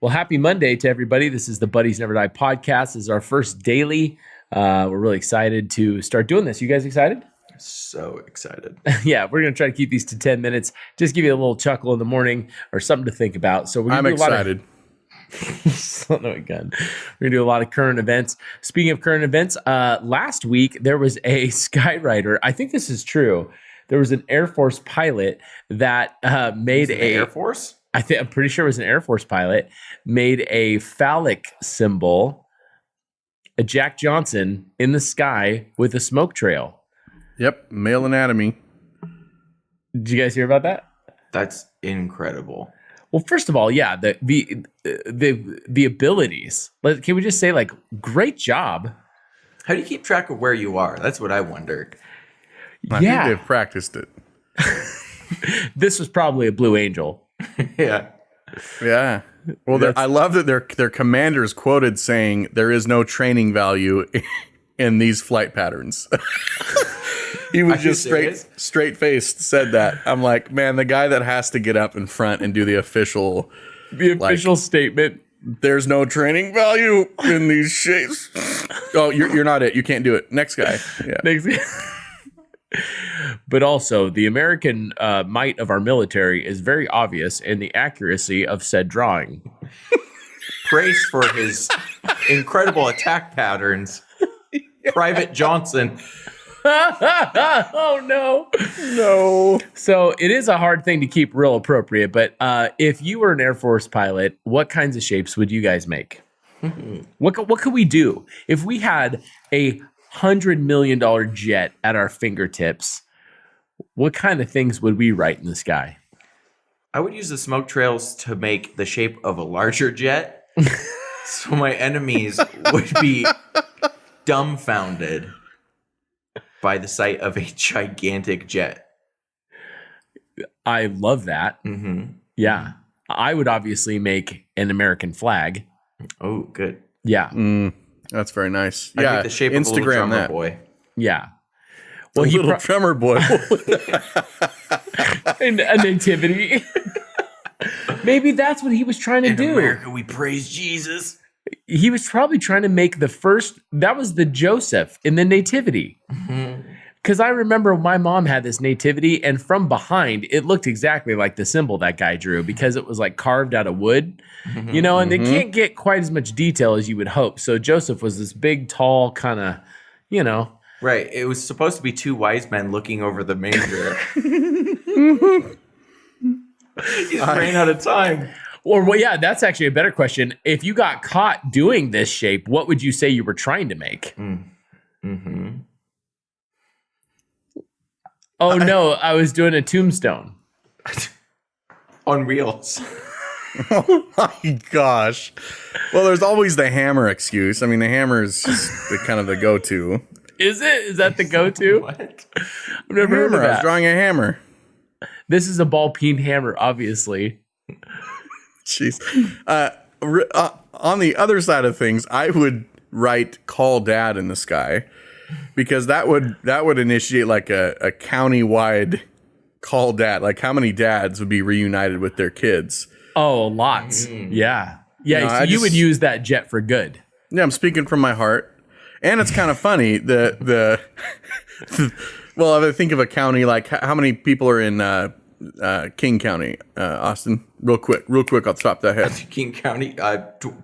Well, happy Monday to everybody. This is the Buddies Never Die podcast. This is our first daily. We're really excited to start doing this. You guys excited? So excited. Yeah, we're going to try to keep these to 10 minutes. Just give you a little chuckle in the morning or something to think about. So I'm excited. We're going to do a lot of current events. Speaking of current events, last week there was a Skyrider. I think this is true. There was an Air Force pilot that made Air Force? I'm pretty sure it was an Air Force pilot, made a phallic symbol, a Jack Johnson in the sky with a smoke trail. Yep, male anatomy. Did you guys hear about that? That's incredible. Well, first of all, yeah, the abilities. Can we just say, like, great job? How do you keep track of where you are? That's what I wondered. I think they've practiced it. This was probably a Blue Angel. Yeah. Yeah. Well, I love that their commanders quoted saying there is no training value in these flight patterns. He was just straight faced said that. I'm like, man, the guy that has to get up in front and do the official statement. There's no training value in these shapes. Oh, you're not it. You can't do it. Next guy. Yeah. Next guy. But also, the American might of our military is very obvious in the accuracy of said drawing. Praise for his incredible attack patterns. Private Johnson. Oh, no. No. So it is a hard thing to keep real appropriate. But if you were an Air Force pilot, what kinds of shapes would you guys make? What could we do if we had a $100 million jet at our fingertips? What kind of things would we write in the sky? I would use the smoke trails to make the shape of a larger jet. So my enemies would be dumbfounded by the sight of a gigantic jet. I love that. Mm-hmm. Yeah. I would obviously make an American flag. Oh, good. Yeah. That's very nice. I Yeah, think the shape of a little drummer boy. Yeah. Well, a little drummer boy. And a nativity. Maybe that's what he was trying to do. In America, we praise Jesus. He was probably trying to make that was the Joseph in the nativity. Because I remember my mom had this nativity, and from behind, it looked exactly like the symbol that guy drew because it was like carved out of wood, and they can't get quite as much detail as you would hope. So Joseph was this big, tall kind of, Right. It was supposed to be two wise men looking over the manger. He's ran out of time. Well, yeah, that's actually a better question. If you got caught doing this shape, what would you say you were trying to make? Mm-hmm. Oh, no, I was doing a tombstone. On wheels. Oh my gosh. Well, there's always the hammer excuse. I mean, the hammer is just the kind of the go-to. Is it? Is that the go-to? What? I've never heard of I was that. drawing a hammer. This is a ball-peen hammer, obviously. Jeez. On the other side of things, I would write "Call Dad" in the sky because that would initiate like a county-wide call dad. Like how many dads would be reunited with their kids? Oh, lots. Yeah. Yeah, No, so you would use that jet for good. Yeah, I'm speaking from my heart. And it's kind of funny the well, if I think of a county, like how many people are in King County, Austin? Real quick off the top of that head. King County,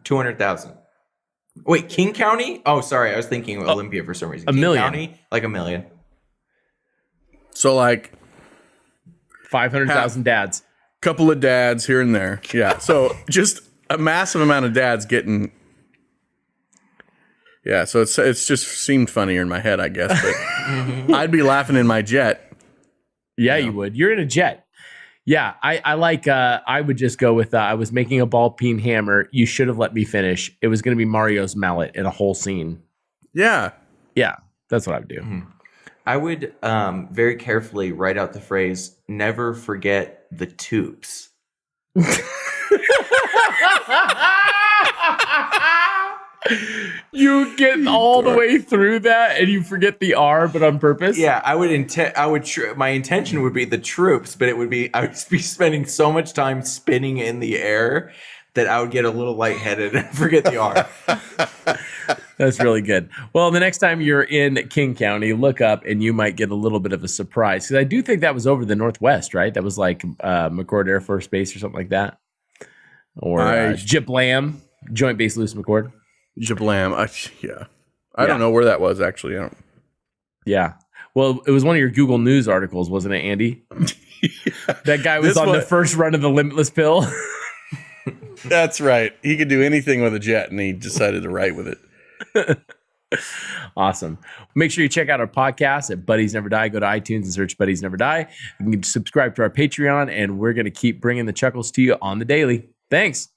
200,000. Wait, King County? Oh, sorry, I was thinking Olympia for some reason. A King million. County, like 1 million. So like 500,000 dads. couple of dads here and there. Yeah. So just a massive amount of dads getting. Yeah. So it's just seemed funnier in my head, I guess. But I'd be laughing in my jet. Yeah, you would. You're in a jet. Yeah, I like. I would just go with. I was making a ball-peen hammer. You should have let me finish. It was going to be Mario's mallet in a whole scene. Yeah. Yeah, that's what I would do. I would very carefully write out the phrase, never forget the tubes. You get all the way through that and you forget the R, but on purpose? Yeah, I would my intention would be the troops, but I would be spending so much time spinning in the air that I would get a little lightheaded and forget the R. That's really good. Well, the next time you're in King County, look up and you might get a little bit of a surprise. Because I do think that was over the Northwest, right? That was like McCord Air Force Base or something like that. Or Jiplam, Joint Base Lewis McCord. Jablam. Yeah. I don't know where that was, actually. I don't. Yeah. Well, it was one of your Google News articles, wasn't it, Andy? That guy was on the first run of the Limitless Pill. That's right. He could do anything with a jet, and he decided to write with it. Awesome. Make sure you check out our podcast at Buddies Never Die. Go to iTunes and search Buddies Never Die. You can subscribe to our Patreon, and we're going to keep bringing the chuckles to you on the daily. Thanks.